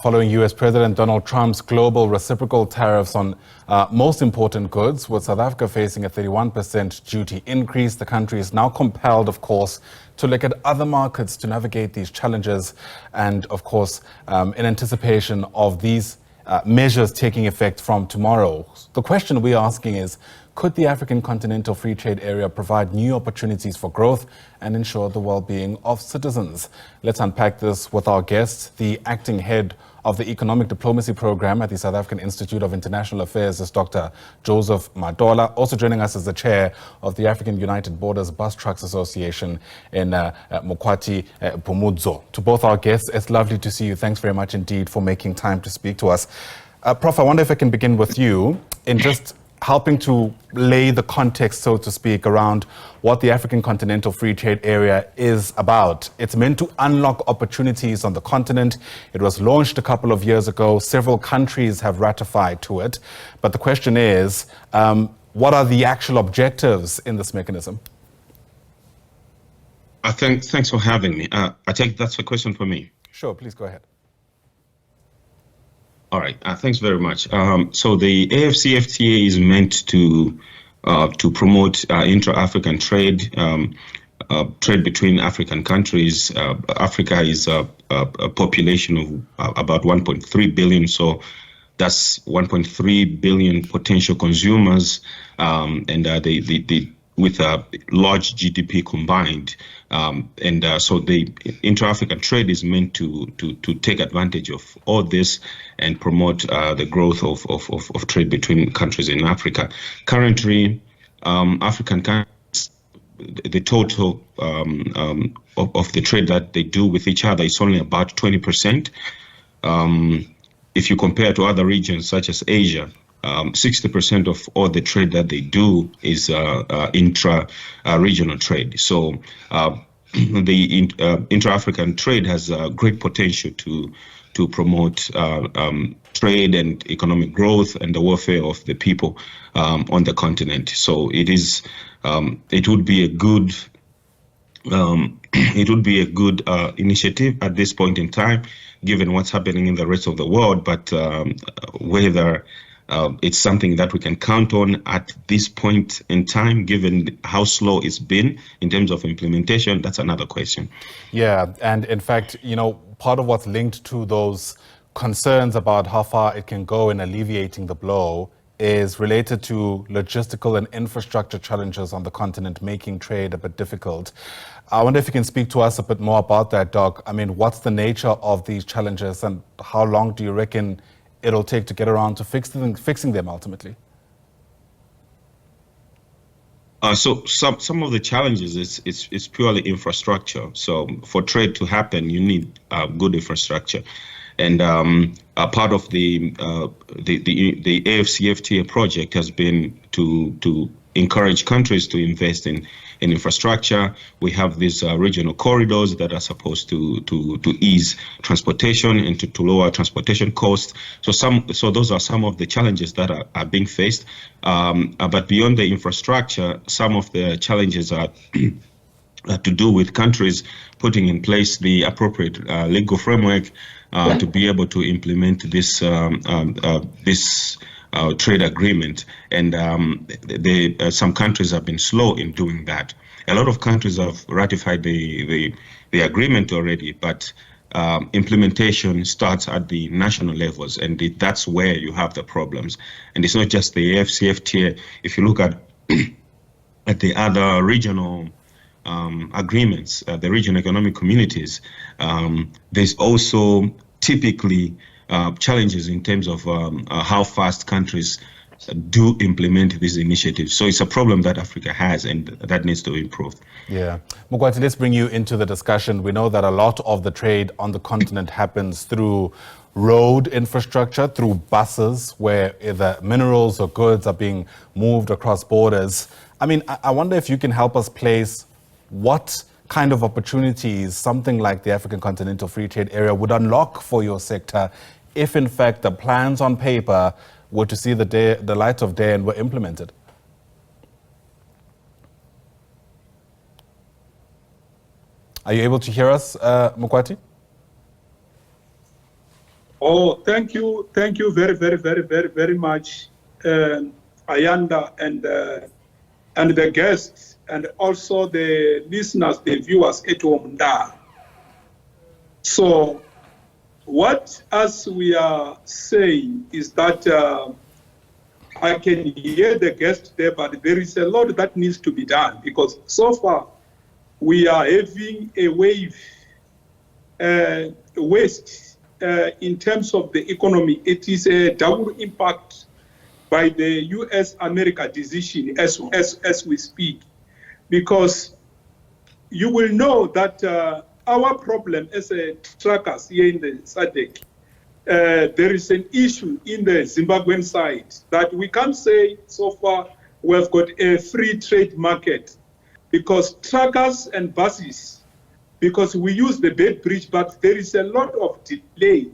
following U.S. President Donald Trump's global reciprocal tariffs on most important goods, with South Africa facing a 31% duty increase, the country is now compelled, of course, to look at other markets to navigate these challenges and, of course, in anticipation of these measures taking effect from tomorrow. The question we're asking is, could the African Continental Free Trade Area provide new opportunities for growth and ensure the well-being of citizens? Let's unpack this with our guest. The acting head of the Economic Diplomacy Program at the South African Institute of International Affairs is Dr. Joseph Matola. Also joining us is the chair of the African United Borders Bus Trucks Association in Mukhwathi, Phumudzo. To both our guests, it's lovely to see you. Thanks very much indeed for making time to speak to us. Prof, I wonder if I can begin with you in just helping to lay the context, so to speak, around what the African Continental Free Trade Area is about. It's meant to unlock opportunities on the continent. It was launched a couple of years ago. Several countries have ratified to it. But the question is, what are the actual objectives in this mechanism? Thanks for having me. I take that's a question for me. Sure, please go ahead. All right, thanks very much. So the AfCFTA is meant to promote intra-African trade, trade between African countries. Africa is a population of about 1.3 billion, so that's 1.3 billion potential consumers, and with a large GDP combined. So the intra-African trade is meant to take advantage of all this and promote the growth of trade between countries in Africa. Currently, African countries, the total of the trade that they do with each other is only about 20%. If you compare to other regions such as Asia, 60% of all the trade that they do is intra-regional trade. So the intra-African trade has great potential to promote trade and economic growth and the welfare of the people on the continent. So it would be a good initiative at this point in time, given what's happening in the rest of the world. But whether it's something that we can count on at this point in time, given how slow it's been in terms of implementation, that's another question. Yeah, and in fact, part of what's linked to those concerns about how far it can go in alleviating the blow is related to logistical and infrastructure challenges on the continent, making trade a bit difficult. I wonder if you can speak to us a bit more about that, Doc. I mean, what's the nature of these challenges and how long do you reckon it'll take to get around to fixing them ultimately? So some of the challenges is purely infrastructure. So for trade to happen, you need good infrastructure, and part of the AfCFTA project has been to encourage countries to invest in infrastructure. We have these regional corridors that are supposed to ease transportation and to lower transportation costs. So those are some of the challenges that are being faced. But beyond the infrastructure, some of the challenges are to do with countries putting in place the appropriate legal framework to be able to implement this trade agreement, and some countries have been slow in doing that. A lot of countries have ratified the agreement already, but implementation starts at the national levels, and that's where you have the problems. And it's not just the AfCFTA. If you look at the other regional agreements, the regional economic communities, there's also typically challenges in terms of how fast countries do implement these initiatives. So it's a problem that Africa has, and that needs to improve. Yeah. Mukhwathi, let's bring you into the discussion. We know that a lot of the trade on the continent happens through road infrastructure, through buses, where either minerals or goods are being moved across borders. I mean, I wonder if you can help us place what kind of opportunities something like the African Continental Free Trade Area would unlock for your sector if, in fact, the plans on paper were to see the light of day and were implemented. Are you able to hear us, Mukhwathi? Oh, thank you very much, Ayanda and the guests, and also the listeners, the viewers at home there. So, what as we are saying is that I can hear the guest there, but there is a lot that needs to be done, because so far we are having a waste in terms of the economy. It is a double impact by the US-America decision as we speak, because you will know that our problem as a truckers here in the SADC, there is an issue in the Zimbabwean side that we can't say so far we've got a free trade market, because truckers and buses, because we use the Bed Bridge, but there is a lot of delay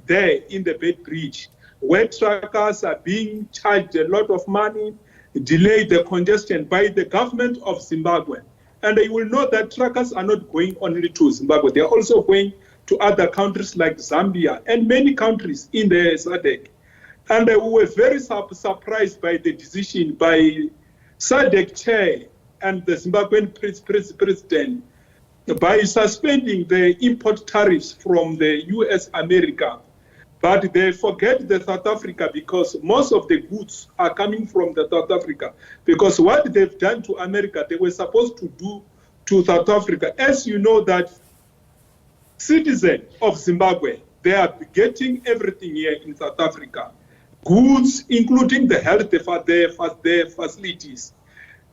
there in the Bed Bridge, where truckers are being charged a lot of money, delay the congestion by the government of Zimbabwe. And you will know that truckers are not going only to Zimbabwe, they are also going to other countries like Zambia and many countries in the SADC. And we were very surprised by the decision by SADC chair and the Zimbabwean president by suspending the import tariffs from the US-America. But they forget the South Africa, because most of the goods are coming from the South Africa. Because what they've done to America, they were supposed to do to South Africa. As you know, that citizens of Zimbabwe, they are getting everything here in South Africa. Goods, including the health, the facilities.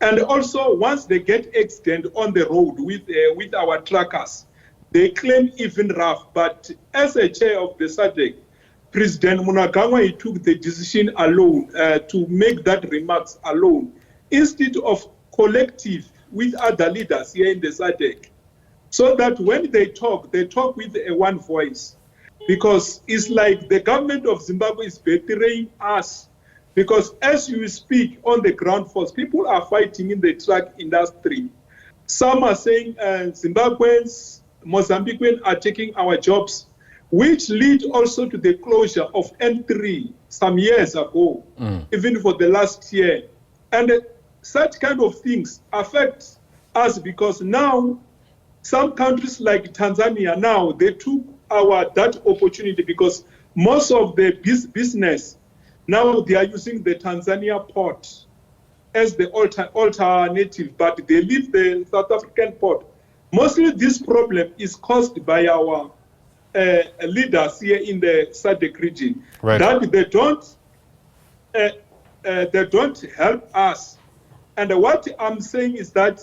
And also, once they get accident on the road with our truckers, they claim even rough. But as a chair of the SADC, President Mnangagwa, he took the decision alone to make that remarks alone, instead of collective with other leaders here in the SADC, so that when they talk with a one voice. Because it's like the government of Zimbabwe is betraying us. Because as you speak on the ground force, people are fighting in the truck industry. Some are saying Zimbabweans, Mozambiquans are taking our jobs, which lead also to the closure of N3 some years ago, even for the last year. And such kind of things affect us, because now some countries like Tanzania, now they took that opportunity, because most of the business now they are using the Tanzania port as the alternative, but they leave the South African port. Mostly this problem is caused by our leaders here in the SADC region, right, that they don't help us. And what I'm saying is that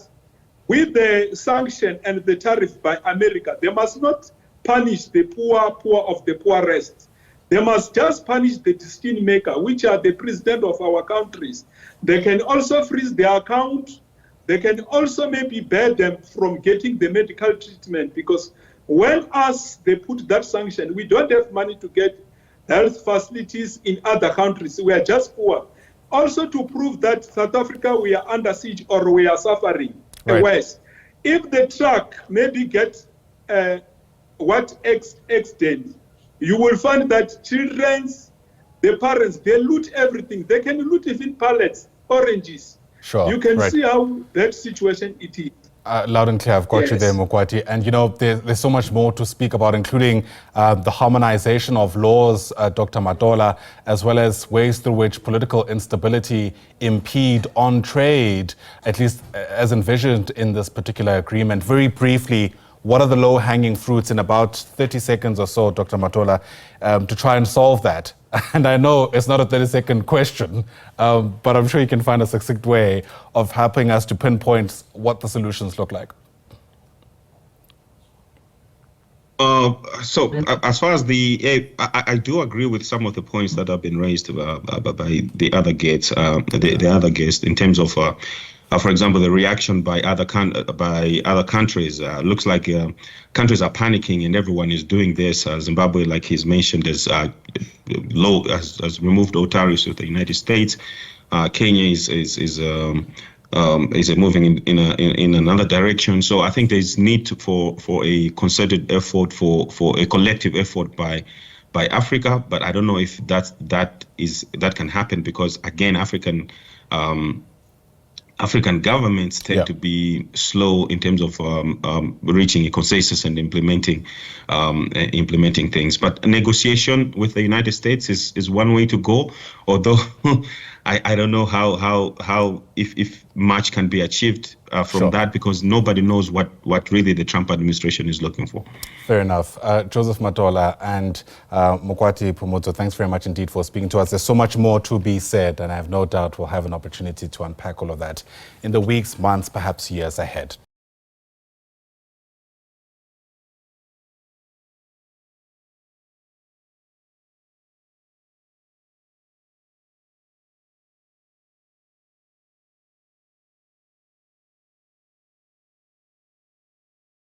with the sanction and the tariff by America, they must not punish the poor of the poorest. They must just punish the decision maker, which are the president of our countries. They can also freeze their account. They can also maybe bear them from getting the medical treatment, because when they put that sanction, we don't have money to get health facilities in other countries. We are just poor. Also to prove that South Africa, we are under siege or we are suffering worse. If the truck maybe gets extent, you will find that the parents, they loot everything. They can loot even pallets, oranges. Sure. You can see how that situation it is. Loud and clear, I've got you there, Mukhwathi. And you know, there's so much more to speak about, including the harmonization of laws, Dr. Matola, as well as ways through which political instability impede on trade, at least as envisioned in this particular agreement. Very briefly, what are the low-hanging fruits in about 30 seconds or so, Dr. Matola, to try and solve that? And I know it's not a 30-second question, but I'm sure you can find a succinct way of helping us to pinpoint what the solutions look like. So as far as I do agree with some of the points that have been raised by the other guests, in terms of, for example, the reaction by other countries. Looks like countries are panicking and everyone is doing this. Zimbabwe, like he's mentioned, has removed all tariffs with the United States. Kenya is moving in another direction. So I think there's need for a concerted effort, for a collective effort by by Africa, but I don't know if that can happen, because again, African governments tend to be slow in terms of reaching a consensus and implementing things. But negotiation with the United States is one way to go, although I don't know how if much can be achieved from that, because nobody knows what really the Trump administration is looking for. Fair enough. Joseph Matola and Mukhwathi Phumudzo, thanks very much indeed for speaking to us. There's so much more to be said, and I have no doubt we'll have an opportunity to unpack all of that in the weeks, months, perhaps years ahead.